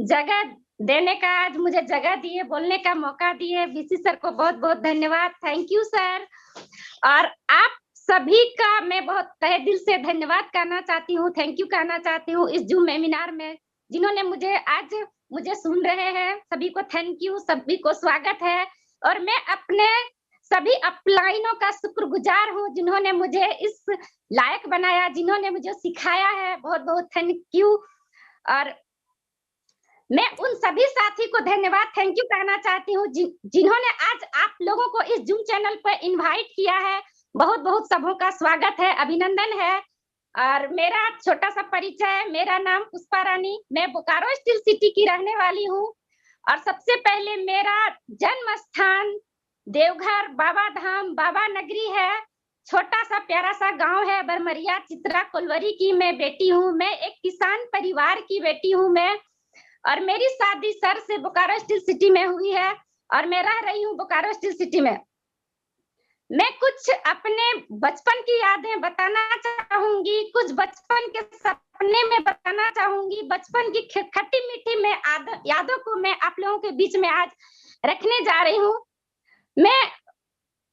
जगह देने का, आज मुझे जगह दिए, बोलने का मौका दिए। वीसी सर को बहुत-बहुत धन्यवाद। Thank you sir. और आप सभी का मैं बहुत तहे दिल से धन्यवाद कहना चाहती हूँ, थैंक यू कहना चाहती हूँ इस जूम वेबिनार में जिन्होंने मुझे सुन रहे हैं, सभी को थैंक यू, सभी को स्वागत है। और मैं अपने सभी अपलाइनों का शुक्रगुजार हूँ जिन्होंने मुझे इस लायक बनाया, जिन्होंने मुझे सिखाया है। बहुत-बहुत थैंक यू। और मैं उन सभी साथी को धन्यवाद थैंक यू कहना चाहती हूँ जिन्होंने आज आप लोगों को इस जूम चैनल पर इनवाइट किया है। बहुत-बहुत सबों का स्वागत है, अभिनंदन है। और मेरा छोटा सा परिचय, मेरा नाम पुष्पा रानी, मैं बोकारो स्टील सिटी की रहने वाली हूँ। और सबसे पहले मेरा जन्म स्थान देवघर बाबा धाम बाबा नगरी है। छोटा सा प्यारा सा गांव है बरमरिया चित्रा कोलवरी की मैं बेटी हूँ। मैं एक किसान परिवार की बेटी हूँ मैं। और मेरी शादी सर से बोकारो स्टील सिटी में हुई है और मैं रह रही हूँ बोकारो स्टील सिटी में। मैं कुछ अपने बचपन की यादें बताना चाहूंगी, कुछ बचपन के सपने में बताना चाहूंगी, बचपन की खट्टी मीठी में यादों को मैं आप लोगों के बीच में आज रखने जा रही हूँ।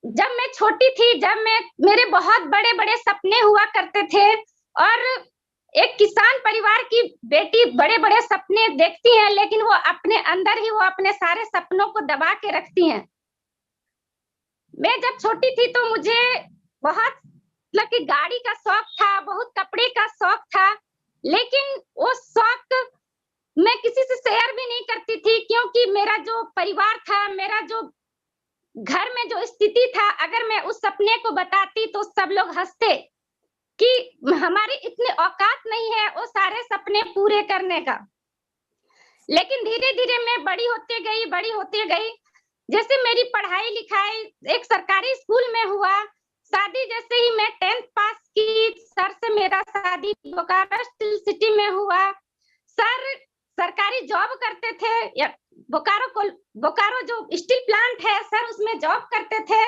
जब मैं छोटी थी, मेरे बहुत बड़े बड़े सपने हुआ करते थे। और एक किसान परिवार की बेटी बड़े बड़े सपने देखती है, लेकिन वो अपने अंदर ही वो अपने सारे सपनों को दबा के रखती हैं। मैं जब छोटी थी तो मुझे बहुत मतलब कि गाड़ी का शौक था, बहुत कपड़े का शौक था, लेकिन वो शौक मैं किसी से शेयर भी नहीं करती थी, क्योंकि मेरा जो परिवार था, मेरा जो घर में जो स्थिति था, अगर मैं उस सपने को बताती तो सब लोग हंसते कि हमारी इतनी औकात नहीं है वो सारे सपने पूरे करने का। लेकिन धीरे-धीरे मैं बड़ी होती गई। जैसे मेरी पढ़ाई लिखाई एक सरकारी स्कूल में हुआ, शादी जैसे ही मैं 10th पास की, सर से मेरा शादी बोकारो स्टील सिटी में हुआ। सर सरकारी जॉब करते थे, या बोकारो जो स्टील प्लांट है सर उसमें जॉब करते थे।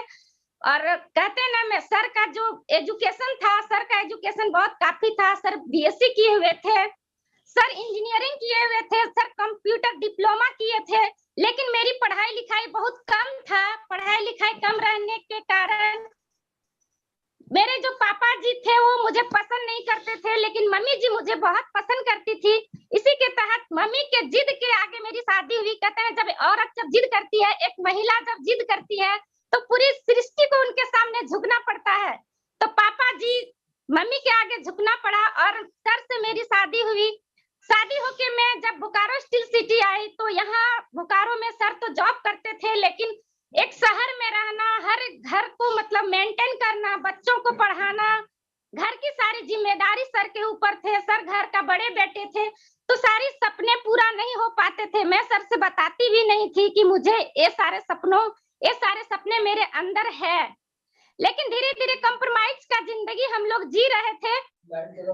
और कहते हैं ना, मैं सर का जो एजुकेशन था, सर का एजुकेशन बहुत काफी था। सर बीएससी किए हुए थे, सर इंजीनियरिंग किए हुए थे, सर कंप्यूटर डिप्लोमा किए थे। लेकिन मेरी पढ़ाई लिखाई बहुत कम था। पढ़ाई लिखाई कम रहने के कारण मेरे जो पापा जी थे वो मुझे पसंद नहीं करते थे, लेकिन मम्मी जी मुझे बहुत पसंद करती थी। इसी के तहत मम्मी के जिद के आगे मेरी शादी हुई। कहते हैं जब औरत जब जिद करती है, एक महिला जब जिद करती है, तो पूरी सृष्टि को उनके सामने झुकना पड़ता है। तो पापा जी मम्मी के आगे झुकना पड़ा और सर से मेरी शादी हुई। शादी होके मैं जब बोकारो स्टील सिटी आई तो यहाँ बोकारो में सर तो जॉब करते थे, लेकिन एक शहर में रहना, हर घर को मतलब मेंटेन करना, बच्चों को पढ़ाना, घर की सारी जिम्मेदारी सर के ऊपर थे। सर घर का बड़े बेटे थे, तो सारी सपने पूरा नहीं हो पाते थे। मैं सर से बताती भी नहीं थी कि मुझे ये सारे सपने मेरे अंदर है। लेकिन धीरे धीरे कंप्रोमाइज का जिंदगी हम लोग जी रहे थे।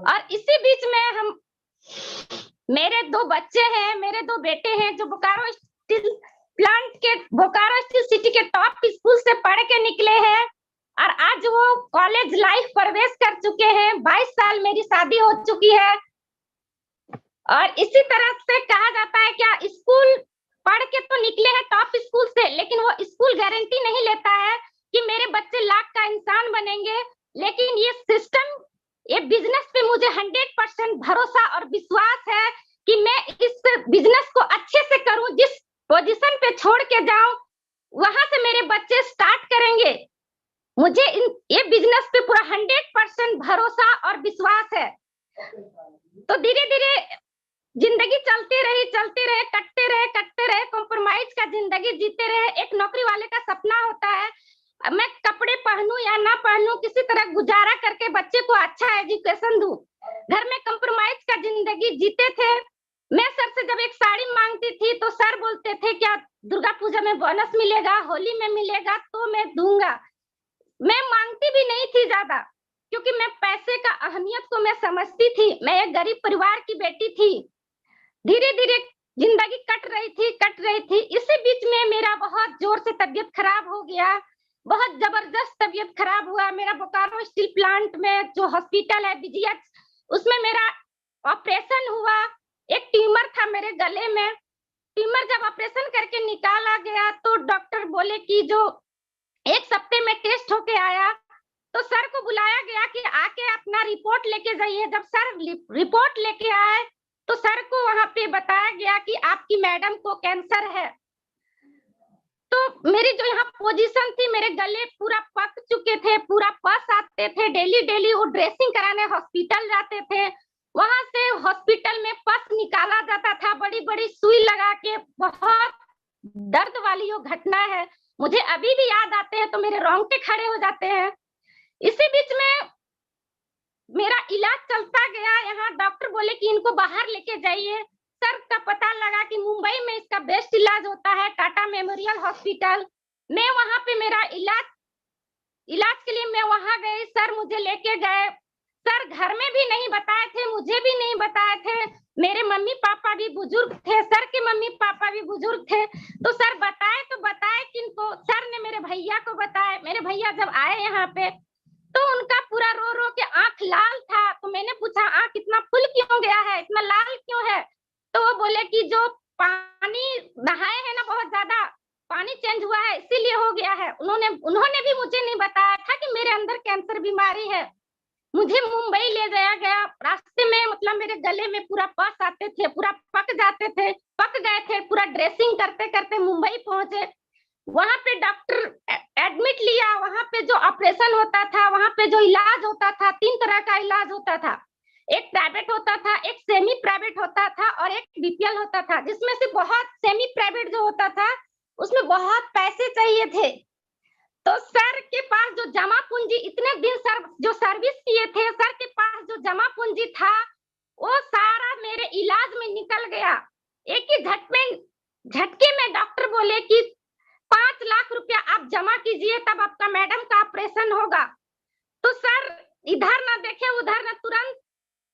और इसी बीच में मेरे 2 बच्चे हैं, मेरे 2 बेटे हैं जो बोकारो स्टील प्लांट के बोकारो स्टील सिटी के टॉप स्कूल से पढ़ के निकले हैं और आज वो कॉलेज लाइफ प्रवेश कर चुके हैं। 22 साल मेरी शादी हो चुकी है। और इसी तरह से कहा जाता है क्या, स्कूल पढ़ के तो निकले हैं टॉप स्कूल से, लेकिन वो स्कूल गारंटी नहीं लेता है कि मेरे बच्चे लाख का इंसान बनेंगे। लेकिन ये सिस्टम, ये बिजनेस पे मुझे 100% भरोसा और विश्वास है कि मैं इस बिजनेस को अच्छे से करूं। जिस पोजीशन पे छोड़ के जाऊं वहां से मेरे बच्चे स्टार्ट करेंगे। मुझे ये बिजनेस पे पूरा 100% भरोसा और विश्वास है। तो धीरे धीरे जिंदगी चलते रहे, कटते रहे, कॉम्प्रोमाइज का जिंदगी जीते रहे। एक नौकरी वाले का सपना होता है मैं कपड़े पहनूं या ना पहनूं, किसी तरह गुजारा करके बच्चे को अच्छा एजुकेशन दूं। घर में कॉम्प्रोमाइज का जिंदगी जीते थे। मैं सर से जब एक साड़ी मांगती थी तो सर बोलते थे क्या दुर्गा पूजा में बोनस मिलेगा, होली में मिलेगा तो मैं दूंगा। मैं मांगती भी नहीं थी ज्यादा, क्योंकि मैं पैसे का अहमियत को मैं समझती थी। मैं एक गरीब परिवार की बेटी थी। धीरे धीरे जिंदगी कट रही थी। इसी बीच में मेरा बहुत जोर से तबीयत खराब हो गया, बहुत जबरदस्त तबीयत खराब हुआ मेरा। बोकारो स्टील प्लांट में जो हॉस्पिटल है बीजीएच, उसमें मेरा ऑपरेशन हुआ। एक ट्यूमर था मेरे गले में। ट्यूमर जब ऑपरेशन करके निकाला गया तो डॉक्टर बोले कि जो 1 हफ्ते में टेस्ट होके आया, तो सर को बुलाया गया कि आके अपना रिपोर्ट लेके जाइए। जब सर रिपोर्ट लेके आए तो सर को वहां पे बताया गया कि आपकी मैडम को कैंसर है। तो मेरी जो यहाँ पोजीशन थी, मेरे गले पूरा पक चुके थे, पूरा पस आते थे, डेली डेली वो ड्रेसिंग कराने हॉस्पिटल जाते थे। वहां से हॉस्पिटल में पस निकाला जाता था बड़ी बड़ी सुई लगा के। बहुत दर्द वाली वो घटना है, मुझे अभी भी याद आते हैं तो मेरे रोंगटे खड़े हो जाते हैं। इसी बीच में मेरा इलाज चलता गया। यहाँ डॉक्टर बोले कि इनको बाहर लेके जाइए। सर का पता लगा कि मुंबई में इसका बेस्ट इलाज होता है, टाटा मेमोरियल हॉस्पिटल। मैं वहां पे मेरा इलाज के लिए मैं वहां गई। सर मुझे लेके गए। सर घर में भी नहीं बताए थे, मुझे भी नहीं बताए थे। मेरे मम्मी पापा भी बुजुर्ग थे, सर के मम्मी पापा भी बुजुर्ग थे। तो सर बताए तो बताए किनको? सर ने मेरे भैया को बताया। मेरे भैया जब आए यहाँ पे तो उनका पूरा रो रो के आंख लाल था। तो मैंने पूछा आंख इतना फुल क्यों गया है, इतना लाल क्यों है? तो वो बोले कि जो पानी नहाए हैं ना, बहुत ज्यादा पानी चेंज हुआ है इसीलिए हो गया है। उन्होंने भी मुझे नहीं बताया था कि मेरे अंदर कैंसर बीमारी है। मुझे मुंबई ले जाया गया। रास्ते में मतलब मेरे गले में पूरा पस आते थे, पूरा पक जाते थे, पक गए थे। पूरा ड्रेसिंग करते करते मुंबई पहुंचे। वहां पे डॉक्टर एडमिट लिया। वहां पे जो ऑपरेशन होता था, वहां पे जो इलाज होता था, 3 तरह का इलाज होता था। एक प्राइवेट होता था, एक सेमी प्राइवेट होता था और एक बीपीएल होता था। जिसमें से बहुत सेमी प्राइवेट जो होता था उसमें बहुत पैसे चाहिए थे। तो सर के पास जो जमा पूंजी, इतने दिन सर जो सर्विस किए थे, सर के पास जो जमा पूंजी था वो सारा मेरे इलाज में निकल गया। एक ही झटके में डॉक्टर बोले कि 5 लाख रुपया आप जमा कीजिए, तब आपका मैडम का ऑपरेशन होगा। तो सर इधर ना देखे उधर ना, तुरंत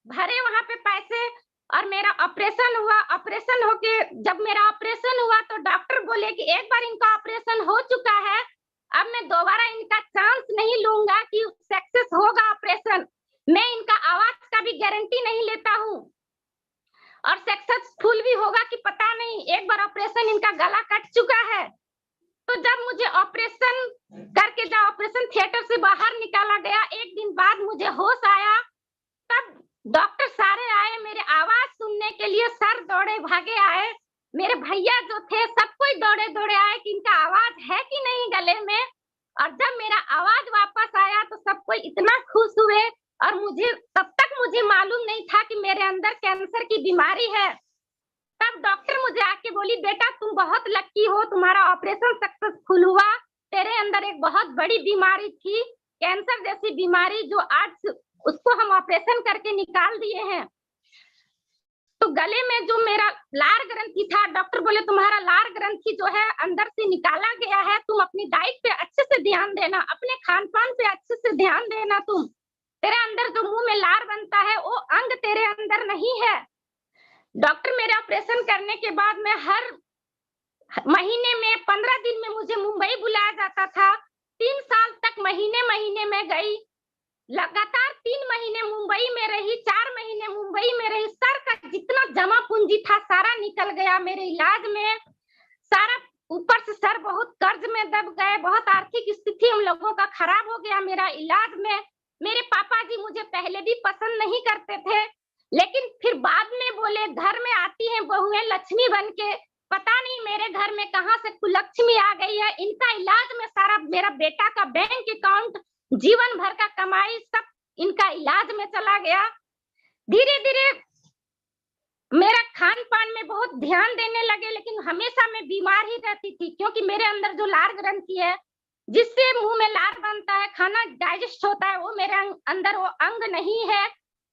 भरे वहां पे पैसे और मेरा ऑपरेशन हुआ। ऑपरेशन होके जब मेरा ऑपरेशन हुआ तो डॉक्टर बोले कि एक बार इनका ऑपरेशन हो चुका है, अब मैं दोबारा इनका चांस नहीं लूंगा कि सक्सेस होगा ऑपरेशन। मैं इनका आवाज का भी गारंटी नहीं लेता हूँ और सक्सेसफुल भी होगा कि पता नहीं। एक बार ऑपरेशन इनका गला कट चुका है। तो जब मुझे ऑपरेशन करके जब ऑपरेशन थिएटर से बाहर निकाला गया, एक दिन बाद मुझे होश आया। तब डॉक्टर सारे आए मेरे आवाज सुनने के लिए। सर दौड़े भागे आए, मेरे भैया जो थे सब कोई दौड़े दौड़े आए कि इनका आवाज है कि नहीं गले में। और जब मेरा आवाज वापस आया तो सब कोई इतना खुश हुए। और मुझे तब तक मुझे मालूम नहीं था कि मेरे अंदर कैंसर की बीमारी है। तब डॉक्टर मुझे आके बोली, बेटा तुम बहुत लकी हो, तुम्हारा ऑपरेशन सक्सेसफुल हुआ। तेरे अंदर एक बहुत बड़ी बीमारी थी, कैंसर जैसी बीमारी, जो आज उसको हम ऑपरेशन करके निकाल दिए हैं। तो गले में जो मेरा लार ग्रंथि था, डॉक्टर बोले तुम्हारा लार ग्रंथि जो है अंदर से निकाला गया है। तुम अपनी डाइट पे अच्छे से ध्यान देना, अपने खान पान पे अच्छे से ध्यान देना। तुम तेरे अंदर जो मुंह में लार बनता है वो अंग तेरे अंदर नहीं है। डॉक्टर मेरे ऑपरेशन करने के बाद में हर महीने में 15 दिन में मुझे मुंबई बुलाया जाता था। 3 साल तक महीने महीने में गई। लगातार 3 महीने मुंबई में रही, 4 महीने मुंबई में रही। सर का जितना जमा पूंजी था सारा निकल गया मेरे इलाज में। सारा ऊपर से सर बहुत कर्ज में दब गए। बहुत आर्थिक स्थिति हम लोगों का खराब हो गया मेरा इलाज में। मेरे पापा जी मुझे पहले भी पसंद नहीं करते थे, लेकिन फिर बाद में बोले घर में आती हैं बहुएं लक्ष्मी बन के। पता नहीं मेरे घर में कहां से कुलक्ष्मी आ गई है। इनका इलाज में सारा मेरा बेटा का बैंक अकाउंट, जीवन भर का कमाई सब इनका इलाज में चला गया। धीरे धीरे मेरा खान पान में बहुत ध्यान देने लगे, लेकिन हमेशा मैं बीमार ही रहती थी, क्योंकि मेरे अंदर जो लार ग्रंथि है जिससे मुंह में लार बनता है, खाना डाइजेस्ट होता है, वो मेरे अंदर वो अंग नहीं है,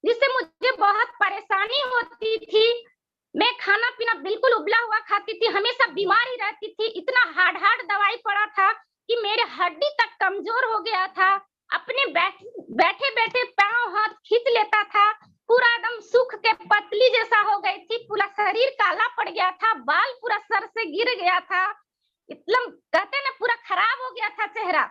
जिससे मुझे बहुत परेशानी होती थी। मैं खाना पीना बिल्कुल उबला हुआ खाती थी, हमेशा बीमार ही रहती थी। इतना हार्ड दवाई पड़ा था कि मेरे हड्डी तक कमजोर हो गया था। अपने बैठे बैठे पांव हाथ खींच लेता था, पूरा एकदम सूख के पतली जैसा हो गई थी। पूरा शरीर काला पड़ गया था, बाल पूरा सर से गिर गया था। एकदम कहते ना पूरा खराब हो गया था चेहरा।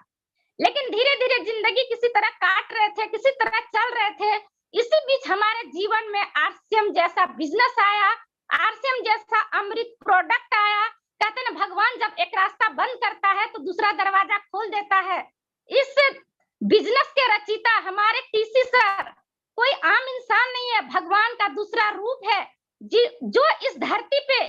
लेकिन धीरे धीरे जिंदगी किसी तरह काट रहे थे, किसी तरह चल रहे थे। इसी बीच हमारे जीवन में आरसीएम जैसा बिजनेस आया, आरसीएम जैसा अमृत प्रोडक्ट आया। कहते हैं ना, भगवान जब एक रास्ता बंद करता है तो दूसरा दरवाजा खोल देता है। इस बिजनेस के रचयिता हमारे टीसी सर कोई आम इंसान नहीं है, भगवान का दूसरा रूप है, जो इस धरती पे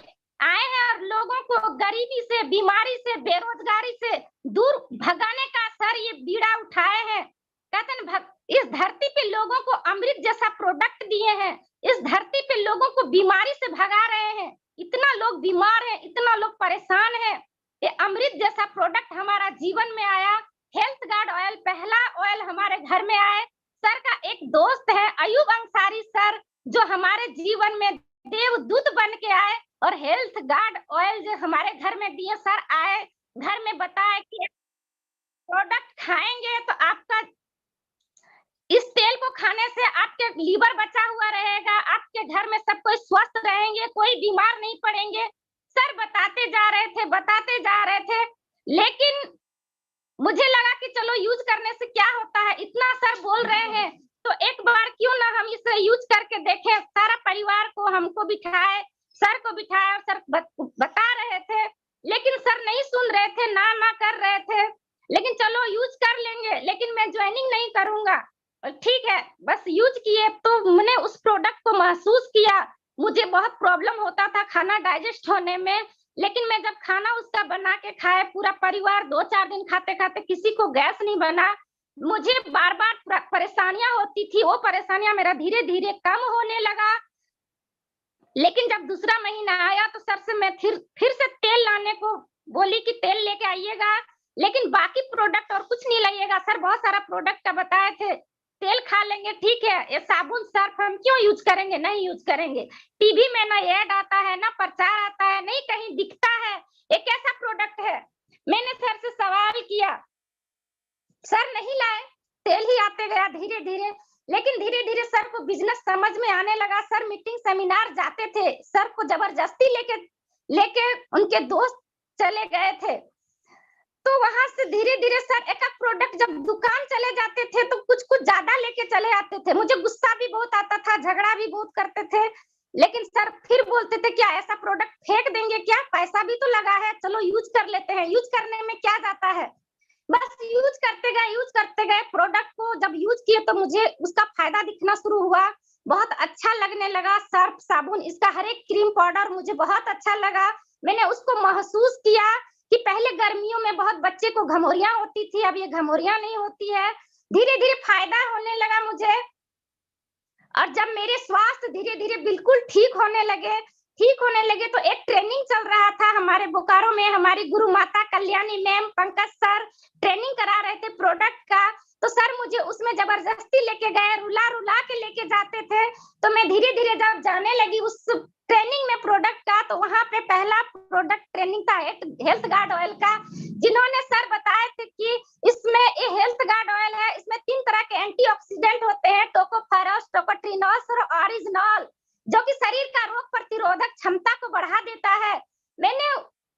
आए हैं और लोगों को गरीबी से, बीमारी से, बेरोजगारी से दूर भगाने का सर ये बीड़ा उठाए हैं। कहते हैं इस धरती पे लोगों को अमृत जैसा प्रोडक्ट दिए हैं, इस धरती पे लोगों को बीमारी से भगा रहे हैं। इतना लोग बीमार हैं, इतना लोग परेशान हैं, ये अमृत जैसा प्रोडक्ट हमारा जीवन में आया। हेल्थ गार्ड ऑयल पहला ऑयल हमारे घर में आए। सर का एक दोस्त है अयूब अंसारी सर, जो हमारे जीवन में देवदूत बन के आए और हेल्थ गार्ड ऑयल जो हमारे घर में दिए। सर आए घर में बताए कि प्रोडक्ट खाएंगे तो आपका इस तेल को खाने से आपके लीवर बचा हुआ रहेगा, आपके घर में सब कोई स्वस्थ रहेंगे, कोई बीमार नहीं पड़ेंगे। सर बताते जा रहे थे, लेकिन मुझे लगा कि चलो यूज करने से क्या होता है, इतना सर बोल रहे हैं तो एक बार क्यों ना हम इसे यूज करके देखें। सारा परिवार को हमको बिठाए, सर को बिठाया, सर बता रहे थे, लेकिन सर नहीं सुन रहे थे, ना कर रहे थे। लेकिन चलो यूज कर लेंगे, लेकिन मैं ज्वाइनिंग नहीं करूंगा। ठीक है, बस यूज किए तो मैंने उस प्रोडक्ट को महसूस किया। मुझे बहुत प्रॉब्लम होता था खाना डाइजेस्ट होने में, लेकिन मैं जब खाना उसका बना के खाए, पूरा परिवार 2-4 दिन खाते खाते किसी को गैस नहीं बना। मुझे बार बार परेशानियां होती थी, वो परेशानियां मेरा धीरे धीरे कम होने लगा। लेकिन जब दूसरा महीना आया तो सर से मैं फिर से तेल लाने को बोली कि तेल लेके आइएगा, लेकिन बाकी प्रोडक्ट और कुछ नहीं लाइएगा। सर बहुत सारा प्रोडक्ट का बताए थे, तेल खा लेंगे ठीक है, ये साबुन सर्फ हम क्यों यूज करेंगे, नहीं यूज करेंगे। टीवी में ना ऐड आता है, ना प्रचार आता है, नहीं कहीं दिखता है, ये कैसा प्रोडक्ट है। मैंने सर से सवाल किया, सर नहीं लाए, तेल ही आते गया धीरे धीरे। लेकिन धीरे धीरे सर को बिजनेस समझ में आने लगा। सर मीटिंग सेमिनार जाते थे, सर को जबरदस्ती लेके उनके दोस्त चले गए थे, तो वहां से धीरे धीरे सर एक प्रोडक्ट जब दुकान चले जाते थे तो कुछ ज्यादा लेके चले आते थे। मुझे गुस्सा भी बहुत आता था, झगड़ा भी बहुत करते थे, लेकिन सर फिर बोलते थे क्या ऐसा प्रोडक्ट फेंक देंगे क्या, पैसा भी तो लगा है, चलो यूज कर लेते हैं, यूज करने में क्या जाता है। बस यूज करते गए प्रोडक्ट को। जब यूज किए तो मुझे उसका फायदा दिखना शुरू हुआ, बहुत अच्छा लगने लगा। सर्फ साबुन, इसका हर एक क्रीम पाउडर मुझे बहुत अच्छा लगा। मैंने उसको महसूस किया कि पहले गर्मियों में बहुत बच्चे को घमौरियां होती थी, अब ये घमौरियां नहीं होती है। धीरे धीरे फायदा होने लगा मुझे, और जब मेरे स्वास्थ्य धीरे धीरे बिल्कुल ठीक होने लगे तो एक ट्रेनिंग चल रहा था हमारे बोकारो में। हमारी गुरु माता Kalyani ma'am, Pankaj sir training करा रहे थे प्रोडक्ट का। तो सर मुझे उसमें जबरदस्ती लेके गए, रुला के लेके जाते थे। तो मैं धीरे धीरे जब जाने लगी उस ट्रेनिंग में प्रोडक्ट का, तो वहां पे पहला प्रोडक्ट ट्रेनिंग था हेल्थ गार्ड ऑयल का, जिन्होंने सर बताए थे कि इसमें ये हेल्थ गार्ड ऑयल है, इसमें 3 तरह के एंटीऑक्सीडेंट होते हैं, टोकोफेरॉस, टोकोट्रिनोस और ऑरिजिनॉल, जो कि शरीर का रोग प्रतिरोधक क्षमता को बढ़ा देता है। मैंने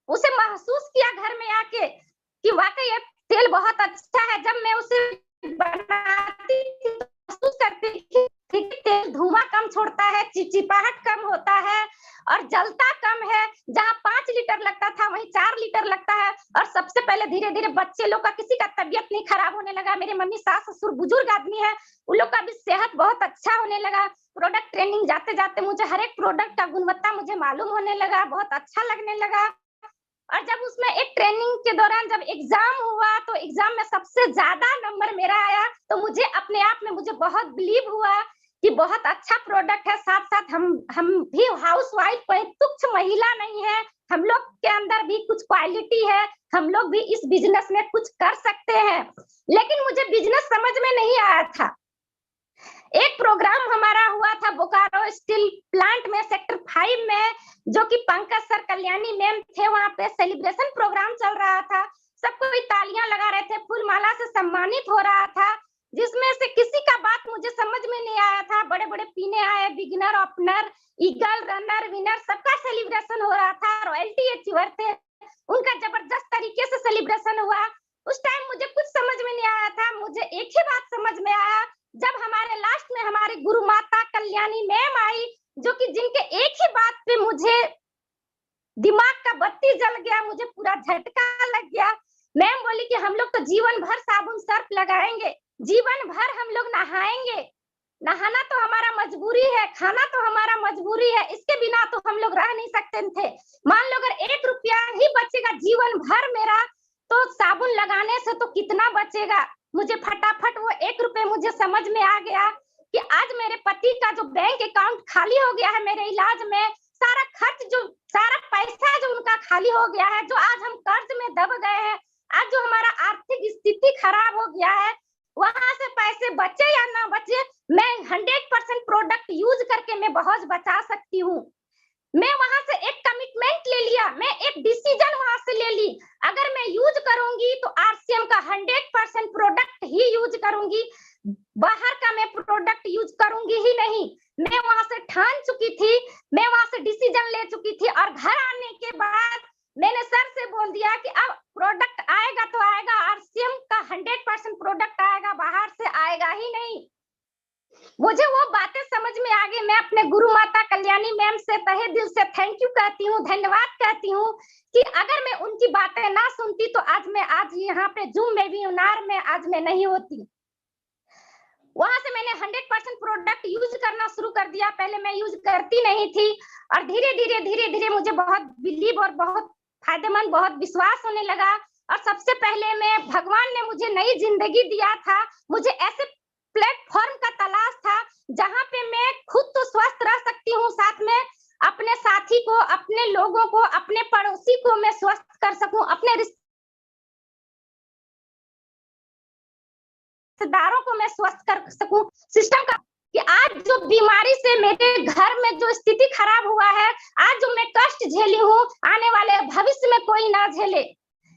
उसे महसूस किया घर में आके कि वाकई ये तेल बहुत अच्छा है। जब मैं उसे बनाती थी तो महसूस करती थी तेल धुआं कम छोड़ता है, चिपचिपाहट कम होता है और जलता कम है। जहाँ 5 लीटर लगता था वहीं 4 लीटर लगता है। और सबसे पहले धीरे धीरे बच्चे लोग का किसी का तबियत नहीं खराब होने लगा। मेरे मम्मी, सास, ससुर बुजुर्ग आदमी है, उन लोग का भी सेहत बहुत अच्छा होने लगा। प्रोडक्ट ट्रेनिंग जाते जाते मुझे हर एक प्रोडक्ट का गुणवत्ता मुझे मालूम होने लगा, बहुत अच्छा लगने लगा। और जब उसमें एक ट्रेनिंग के दौरान जब एग्जाम हुआ तो एग्जाम में सबसे ज्यादा नंबर मेरा आया, तो मुझे अपने आप में मुझे बहुत बिलीव हुआ कि बहुत अच्छा प्रोडक्ट है। साथ साथ हम भी हाउस वाइफ कोई तुच्छ महिला नहीं है, हम लोग के अंदर भी कुछ क्वालिटी है, हम लोग भी इस बिजनेस में कुछ कर सकते हैं। लेकिन मुझे बिजनेस समझ में नहीं आया था। एक प्रोग्राम हमारा हुआ था बोकारो स्टील प्लांट में सेक्टर 5 में, जो कि पंकज सर, कल्याणी मैम थे, वहां पे सेलिब्रेशन प्रोग्राम चल रहा था। सबको तालियां लगा रहे थे, फूल माला से सम्मानित हो रहा था, जिसमें से किसी का बात मुझे समझ में नहीं आया था। बड़े बड़े पीने आए, beginner, opener, eagle, runner, winner, सबका सेलिब्रेशन हो रहा था। रॉयल्टी अचीवर थे, उनका जबरदस्त तरीके से सेलिब्रेशन हुआ। उस टाइम मुझे कुछ समझ में नहीं आया था। मुझे एक ही बात समझ में आया, जब हमारे लास्ट में हमारी गुरु माता कल्याणी मैम आई, जो कि जिनके एक ही बात पे मुझे दिमाग का बत्ती जल गया, मुझे पूरा झटका लग गया। मैम बोली कि हम लोग तो जीवन भर साबुन सर्फ लगाएंगे, जीवन भर हम लोग नहाएंगे, नहाना तो हमारा मजबूरी है, खाना तो हमारा मजबूरी है, इसके बिना तो हम लोग रह नहीं सकते थे। मान लो अगर 1 रुपया ही बचेगा जीवन भर मेरा, तो साबुन लगाने से तो कितना बचेगा। मुझे फटाफट वो 1 रुपए मुझे समझ में आ गया कि आज मेरे पति का जो बैंक अकाउंट खाली हो गया है मेरे इलाज में, सारा खर्च जो सारा पैसा जो उनका खाली हो गया है, जो आज हम कर्ज में दब गए हैं, आज जो हमारा आर्थिक स्थिति खराब हो गया है, वहां से पैसे बचे या ना बचे, मैं 100% प्रोडक्ट यूज करके मैं बहुत बचा सकती हूँ। मैं वहां से एक कमिटमेंट ले लिया, मैं एक डिसीजन वहां से ले ली, अगर मैं यूज करूंगी तो आरसीएम का 100% प्रोडक्ट ही यूज करूंगी, बाहर का मैं प्रोडक्ट यूज करूंगी ही नहीं। मैं वहां से ठान चुकी थी, मैं वहां से डिसीजन ले चुकी थी, और घर आने के बाद मैंने सर से बोल दिया कि अब प्रोडक्ट आएगा तो आएगा, आरसीएम का 100% प्रोडक्ट आएगा, बाहर से आएगा ही नहीं। मुझे वो बातें समझ में आ गई। मैं अपने गुरु माता कल्याणी मैम से तहे दिल से थैंक यू कहती हूँ, धन्यवाद कहती हूँ कि अगर मैं उनकी बातें ना सुनती तो आज यहाँ पे जूम में वेबिनार में आज मैं नहीं होती। वहां से मैंने 100% प्रोडक्ट यूज करना शुरू कर दिया। पहले मैं यूज करती नहीं थी, और धीरे धीरे मुझे बहुत बिलीव और बहुत फायदेमंद, बहुत विश्वास होने लगा। और सबसे पहले मैं भगवान ने मुझे नई जिंदगी दिया था, मुझे ऐसे प्लेटफॉर्म का तलाश था जहां पे मैं खुद तो स्वस्थ रह सकती हूँ, साथ में अपने साथी को, अपने लोगों को, अपने पड़ोसी को मैं स्वस्थ कर सकूं, अपने रिश्तेदारों को मैं स्वस्थ कर सकूं। सिस्टम का कि आज जो बीमारी से मेरे घर में जो स्थिति खराब हुआ है, आज जो मैं कष्ट झेली हूँ, आने वाले भविष्य में कोई ना झेले।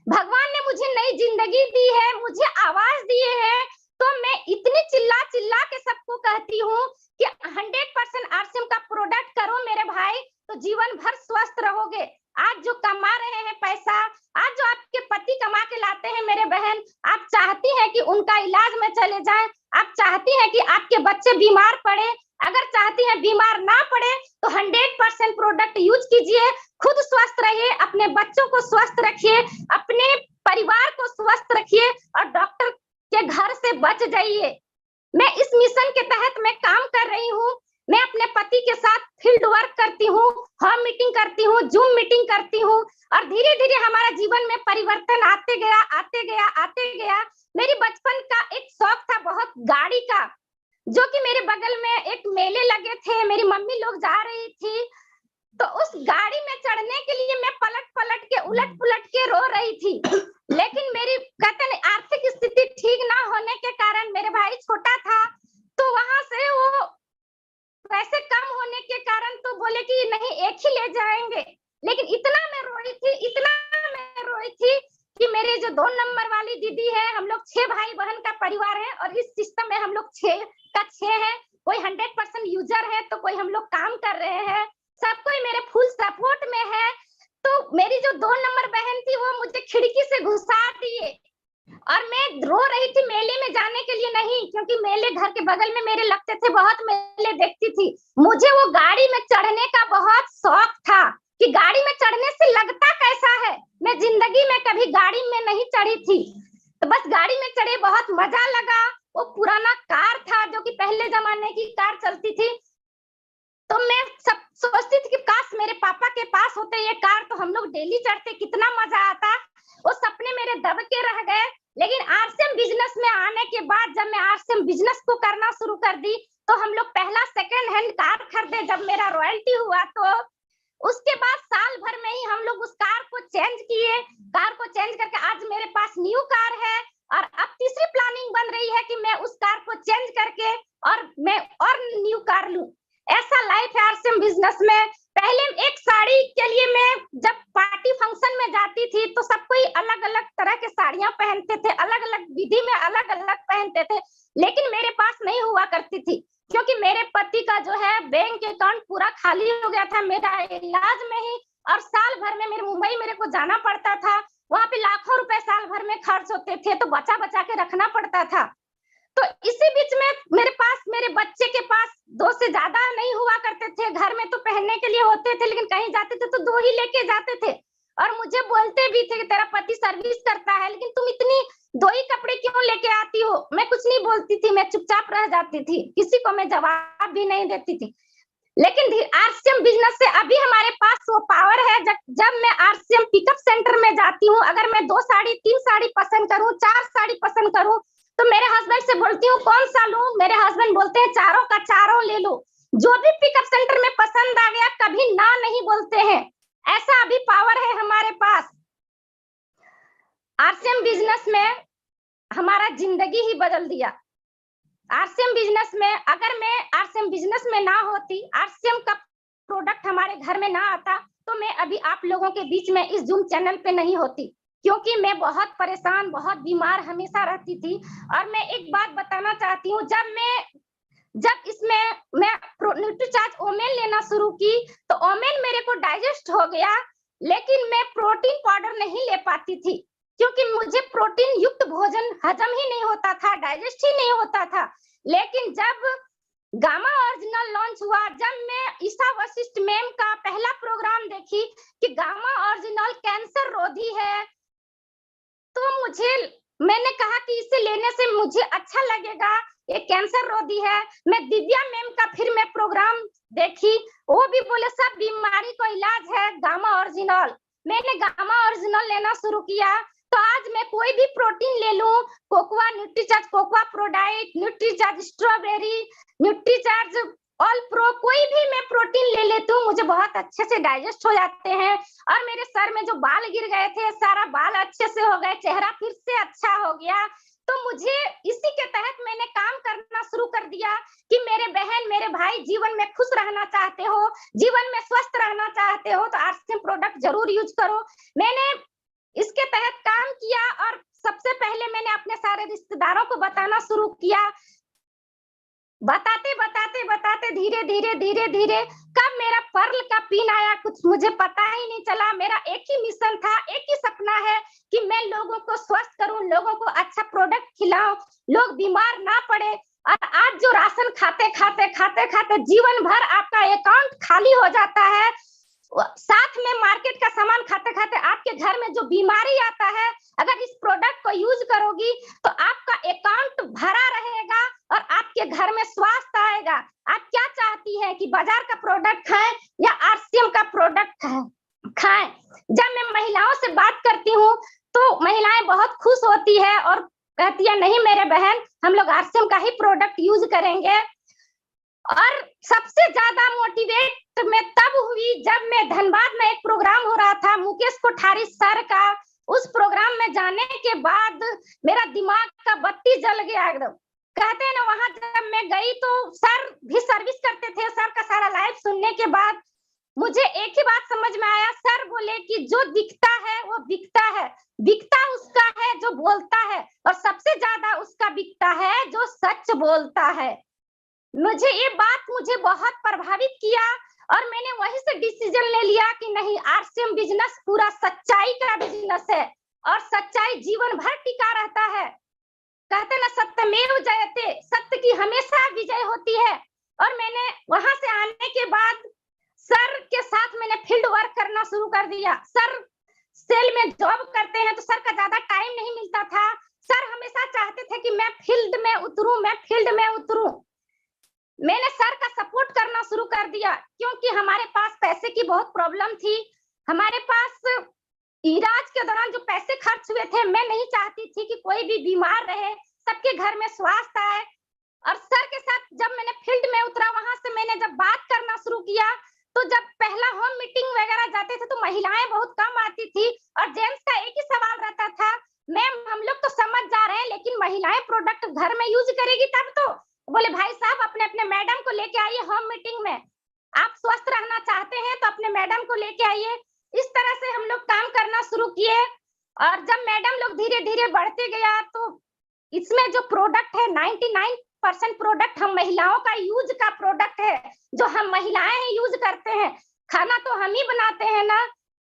भगवान ने मुझे नई जिंदगी दी है, मुझे आवाज दिए है, तो मैं इतनी चिल्ला चिल्ला के सबको कहती हूँ कि 100% आरसीएम का प्रोडक्ट करो मेरे भाई, तो जीवन भर स्वस्थ रहोगे। आज जो कमा रहे हैं पैसा, आज जो आपके पति कमा के लाते हैं मेरे बहन, आप चाहती हैं कि उनका इलाज में चले जाएं, आप चाहती हैं कि आपके बच्चे बीमार पड़े, अगर चाहती हैं बीमार ना पड़े तो 100% प्रोडक्ट यूज कीजिए, खुद स्वस्थ रहिए, अपने बच्चों को स्वस्थ रखिए, अपने परिवार को स्वस्थ रखिए, और डॉक्टर के घर से बच जाइए। मैं इस मिशन के तहत मैं काम कर रही हूँ। मैं अपने पति के साथ फील्ड वर्क करती हूँ, होम मीटिंग करती हूँ, जूम मीटिंग करती हूँ, और धीरे धीरे हमारा जीवन में परिवर्तन आते गया। मेरी बचपन का एक शौक था बहुत गाड़ी का, जो कि मेरे बगल में एक मेले लगे थे, मेरी मम्मी लोग जा रही थी, तो उस गाड़ी में चढ़ने के लिए मैं पलट के उलट पुलट के रो रही थी। लेकिन मेरी कहते हैं आर्थिक स्थिति ठीक ना होने के कारण, मेरे भाई छोटा था, तो वहां से वो पैसे कम होने के कारण तो बोले कि नहीं एक ही ले जाएंगे। लेकिन इतना मैं रोई थी कि मेरे जो 2 नंबर वाली दीदी है, हम लोग 6 भाई बहन का परिवार है, और इस सिस्टम में हम लोग 6 है, कोई 100% यूजर है, तो कोई हम लोग काम कर रहे हैं, सब कोई मेरे फुल सपोर्ट में है। तो मेरी जो 2 नंबर बहन थी वो मुझे खिड़की से घुसा दिए, और मैं रो रही थी मेले में जाने के लिए नहीं, क्योंकि मेले घर के बगल में मेरे लगते थे, बहुत मेले देखती थी। मुझे वो गाड़ी में चढ़ने का बहुत शौक था कि गाड़ी में चढ़ने से लगता कैसा है, मैं जिंदगी में कभी गाड़ी में नहीं चढ़ी थी, तो बस गाड़ी में चढ़े, बहुत मजा लगा। वो पुराना कार था जो कि पहले जमाने की कार चलती थी, तो मैं सब सोचती थी कि काश मेरे पापा के पास होते ये कार, तो हम लोग डेली चढ़ते, कितना मजा आता। वो सपने मेरे दब के रह गए। लेकिन आरसीएम बिजनेस में आने के बाद, जब मैं आरसीएम बिजनेस को करना शुरू कर दी, तो हम लोग पहला सेकंड हैंड कार खरीदे जब मेरा रॉयल्टी हुआ, तो उसके बाद साल भर में ही हम लोग उस कार को चेंज किए। कार को चेंज करके आज मेरे पास न्यू कार है, और अब तीसरी प्लानिंग बन रही है कि मैं उस कार को चेंज करके और मैं और न्यू कार लूं। ऐसा लाइफ है आरसीएम बिजनेस में। पहले एक साड़ी के लिए मैं जब पार्टी फंक्शन में जाती थी, तो सब कोई अलग अलग तरह के साड़ियां पहनते थे, अलग अलग विधि में अलग अलग पहनते थे, लेकिन मेरे पास नहीं हुआ करती थी, क्योंकि मेरे पति का जो है बैंक अकाउंट पूरा खाली हो गया था मेरा इलाज में ही, और साल भर में मुंबई मेरे को जाना पड़ता था, वहां पे लाखों रुपए साल भर में खर्च होते थे, तो बचा बचा के रखना पड़ता था। तो इसी बीच में मेरे पास, मेरे बच्चे के पास 2 से ज्यादा नहीं हुआ करते थे। घर में तो पहनने के लिए होते थे, लेकिन कहीं जाते थे तो 2 ही लेके जाते थे। और मुझे बोलते भी थे कि तेरा पति सर्विस करता है, लेकिन तुम इतनी 2 ही कपड़े क्यों लेके आती हो? मैं कुछ नहीं बोलती थी, मैं चुपचाप रह जाती थी, किसी को मैं जवाब भी नहीं देती थी। लेकिन आरसीएम बिजनेस से अभी हमारे पास वो पावर है, जब मैं आरसीएम पिकअप सेंटर में जाती हूँ, अगर मैं 2 साड़ी 3 साड़ी पसंद करूँ, 4 साड़ी पसंद करूँ, तो मेरे हस्बैंड से बोलती हूँ कौन सा लूं? मेरे हस्बैंड बोलते हैं चारों का चारों ले लो। जो भी पिकअप सेंटर में पसंद आ गया, कभी ना नहीं बोलते हैं। ऐसा अभी पावर है हमारे पास। आरसीएम बिजनेस में हमारा जिंदगी ही बदल दिया। आरसीएम बिजनेस में, अगर मैं आरसीएम बिजनेस में ना होती, आरसीएम का प्रोडक्ट हमारे घर में ना आता, तो मैं अभी आप लोगों के बीच में इस जूम चैनल पे नहीं होती, क्योंकि मैं बहुत परेशान, बहुत बीमार हमेशा रहती थी। और मैं एक बात बताना चाहती हूँ, जब इसमें मैं न्यूट्रीचार्ज ओमेन लेना शुरू की, तो ओमेन मेरे को डाइजेस्ट हो गया, लेकिन मैं प्रोटीन पाउडर नहीं ले पाती थी, क्योंकि मुझे प्रोटीन युक्त भोजन हजम ही नहीं होता था, डाइजेस्ट ही नहीं होता था। लेकिन जब गामा ओरिजिनल लॉन्च हुआ, जब मैं ईशा वशिष्ठ मैम का पहला प्रोग्राम देखी कि गामा ओरिजिनल कैंसर रोधी है, तो मैंने कहा कि इसे लेने से मुझे अच्छा लगेगा, ये कैंसर रोधी है। मैं दिव्या मैम का फिर मैं प्रोग्राम देखी, वो भी बोले सब बीमारी को इलाज है गामा ओरिजिनल। मैंने गामा ओरिजिनल लेना शुरू किया, तो आज मैं कोई भी प्रोटीन ले लूं, cocoa Nutricharge, cocoa ProDiet, Nutricharge strawberry, Nutricharge all pro, कोई भी मैं प्रोटीन ले लेती हूँ, मुझे बहुत अच्छे से डाइजेस्ट हो जाते हैं। और मेरे सर में जो बाल गिर गए थे, सारा बाल अच्छे से हो गए, चेहरा फिर से अच्छा हो गया। तो मुझे इसी के तहत मैंने काम करना शुरू कर दिया कि मेरे बहन, मेरे भाई जीवन में खुश रहना चाहते हो, जीवन में स्वस्थ रहना चाहते हो, तो आरसीएम प्रोडक्ट जरूर यूज करो। मैंने इसके तहत काम किया, और सबसे पहले मैंने अपने सारे रिश्तेदारों को बताना शुरू किया। बताते बताते बताते धीरे धीरे धीरे धीरे कब मेरा पर्ल का पिन आया, कुछ मुझे पता ही नहीं चला। मेरा एक ही मिशन था, एक ही सपना है कि मैं लोगों को स्वस्थ करूं, लोगों को अच्छा प्रोडक्ट खिलाऊं, लोग बीमार ना पड़े। और आज जो राशन खाते खाते खाते खाते जीवन भर आपका अकाउंट खाली हो जाता है, साथ में मार्केट का सामान खाते खाते आपके घर में जो बीमारी आता है, अगर इस प्रोडक्ट को यूज करोगी तो आपका अकाउंट भरा रहेगा और आपके घर में स्वास्थ्य आएगा। आप क्या चाहती है कि बाजार का प्रोडक्ट खाएं या आरसीएम का प्रोडक्ट खाएं? जब मैं महिलाओं से बात करती हूँ तो महिलाएं बहुत खुश होती है और कहती है नहीं मेरे बहन, हम लोग आरसीएम का ही प्रोडक्ट यूज करेंगे। और सबसे ज्यादा मोटिवेट मैं तब हुई जब मैं धनबाद में एक प्रोग्राम हो रहा था मुकेश कोठारी सर का। उस प्रोग्राम में जाने के बाद मेरा दिमाग का बत्ती जल गया एकदम। कहते हैं ना, वहां जब मैं गई तो सर भी सर्विस करते थे। सर का सारा लाइव सुनने के बाद मुझे एक ही बात समझ में आया। सर बोले कि जो दिखता है वो बिकता है, बिकता उसका है जो बोलता है, और सबसे ज्यादा उसका बिकता है जो सच बोलता है। ये बात मुझे बहुत प्रभावित किया और मैंने वहीं से डिसीजन ले लिया कि नहीं, आरसीएम बिजनेस पूरा सच्चाई का बिजनेस है और सच्चाई जीवन भर टिका रहता है। कहते ना सत्यमेव जयते, सत्य की हमेशा विजय होती है। और मैंने वहां से आने के बाद सर के साथ मैंने फील्ड वर्क करना शुरू कर दिया। सर सेल में जॉब करते हैं तो सर का ज्यादा टाइम नहीं मिलता था। सर हमेशा चाहते थे कि मैं फील्ड में उतरूं। मैंने सर का सपोर्ट करना शुरू कर दिया क्योंकि हमारे पास पैसे की बहुत प्रॉब्लम थी। हमारे पास इलाज के दौरान जो पैसे खर्च हुए थे, मैं नहीं चाहती थी कि कोई भी बीमार रहे, सबके घर में स्वास्थ्य आए। और सर के साथ जब मैंने फील्ड में उतरा, वहां से मैंने जब बात करना शुरू किया, तो जब पहला होम मीटिंग वगैरह जाते थे तो महिलाएं बहुत कम आती थी और जेंट्स का एक ही सवाल रहता था, मैम हम लोग तो समझ जा रहे हैं लेकिन महिलाएं प्रोडक्ट घर में यूज करेगी तब तो। बोले भाई साहब अपने अपने मैडम को लेके आइए होम मीटिंग में, आप स्वस्थ रहना चाहते हैं तो अपने मैडम को लेके आइए। इस तरह से हम लोग काम करना शुरू किए और जब मैडम लोग धीरे धीरे बढ़ते गया तो इसमें जो प्रोडक्ट है 99% प्रोडक्ट हम महिलाओं का यूज का प्रोडक्ट है, जो हम महिलाएं ही यूज करते हैं। खाना तो हम ही बनाते हैं ना,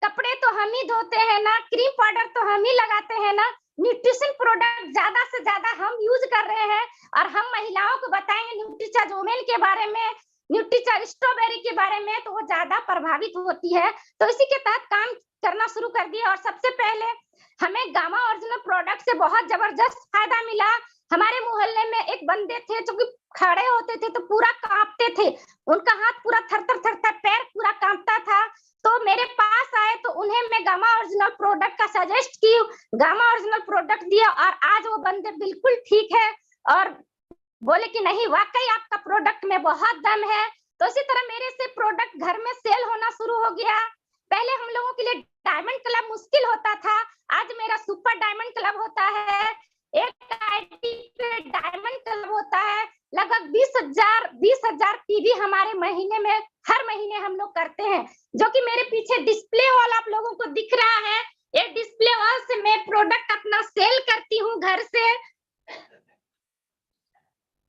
कपड़े तो हम ही धोते हैं ना, क्रीम पाउडर तो हम ही लगाते हैं ना, न्यूट्रिशन प्रोडक्ट ज्यादा से ज्यादा हम यूज कर रहे हैं और हम महिलाओं को बताएंगे न्यूट्रीचार्ज वुमेन के बारे में, न्यूट्रीचार्ज स्ट्रॉबेरी के बारे में, तो वो ज्यादा प्रभावित होती है। तो इसी के तहत काम करना शुरू कर दिया और सबसे पहले हमें गामा ओरिजिनल प्रोडक्ट से बहुत जबरदस्त फायदा मिला। हमारे मोहल्ले में एक बंदे थे जो कि खड़े होते थे तो पूरा कांपते थे, उनका हाथ पूरा थरथर थरथर, पैर पूरा कांपता था। तो मेरे पास आए तो उन्हें मैं गामा ओरिजिनल प्रोडक्ट का सजेस्ट की, गामा ओरिजिनल प्रोडक्ट दिया और आज वो बंदे बिल्कुल ठीक है और बोले कि नहीं वाकई आपका प्रोडक्ट में बहुत दम है। तो इसी तरह मेरे से प्रोडक्ट घर में सेल होना शुरू हो गया। पहले हम लोगों के लिए डायमंड क्लब मुश्किल होता था, आज मेरा सुपर डायमंड क्लब होता है, एक आईडी पे डायमंड क्लब होता है। लगभग 20,000 पीवी हमारे महीने में, हर महीने हम लोग करते हैं। जो कि मेरे पीछे डिस्प्ले वॉल आप लोगों को दिख रहा है, ये डिस्प्ले वॉल से मैं प्रोडक्ट अपना सेल करती हूँ घर से।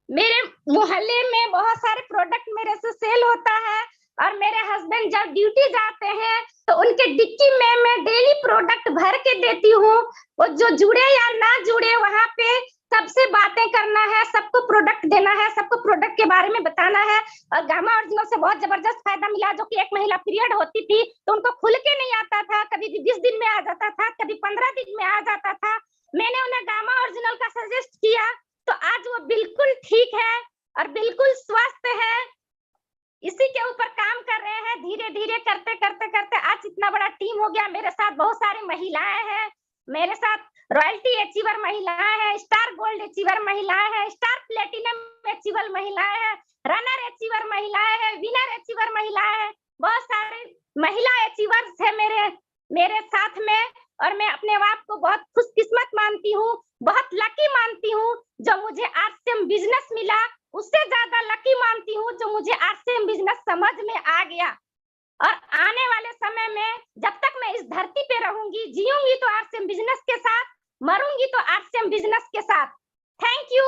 मेरे मोहल्ले में बहुत सारे प्रोडक्ट मेरे से सेल होता है और मेरे हस्बैंड जब ड्यूटी जाते हैं तो उनके डिक्की में मैं डेली प्रोडक्ट भर के देती हूँ। वो जो जुड़े या ना जुड़े वहां पे सबसे बातें करना है, सबको प्रोडक्ट देना है, सबको प्रोडक्ट के बारे में बताना है। और गामा ओरिजिनल से बहुत जबरदस्त फायदा मिला। जो कि एक महिला पीरियड होती थी तो उनको खुल के नहीं आता था, कभी 20 दिन में आ जाता था, कभी 15 दिन में आ जाता था। मैंने उन्हें गामा ओरिजिनल का सजेस्ट किया तो आज वो बिल्कुल ठीक है और बिल्कुल स्वस्थ है। इसी के ऊपर काम कर रहे हैं, धीरे धीरे करते करते करते आज इतना बड़ा टीम हो गया। मेरे साथ बहुत सारी महिलाएं हैं, मेरे साथ रॉयल्टी अचीवर महिलाएं हैं, स्टार गोल्ड अचीवर महिलाएं हैं, स्टार प्लेटिनम अचीवर महिलाएं हैं, रनर अचीवर महिलाएं हैं, विनर अचीवर महिलाएं हैं। बहुत सारे महिला अचीवर्स है मेरे साथ में और मैं अपने आप को बहुत खुशकिस्मत मानती हूँ, बहुत लकी मानती हूँ जो मुझे आरसीएम बिजनेस मिला। उससे ज्यादा लकी मानती हूँ जो मुझे आरसीएम बिजनेस समझ में आ गया। और आने वाले समय में जब तक मैं इस धरती पे रहूंगी, जीऊंगी तो आरसीएम बिजनेस के साथ, मरूंगी तो आरसीएम बिजनेस के साथ। Thank you.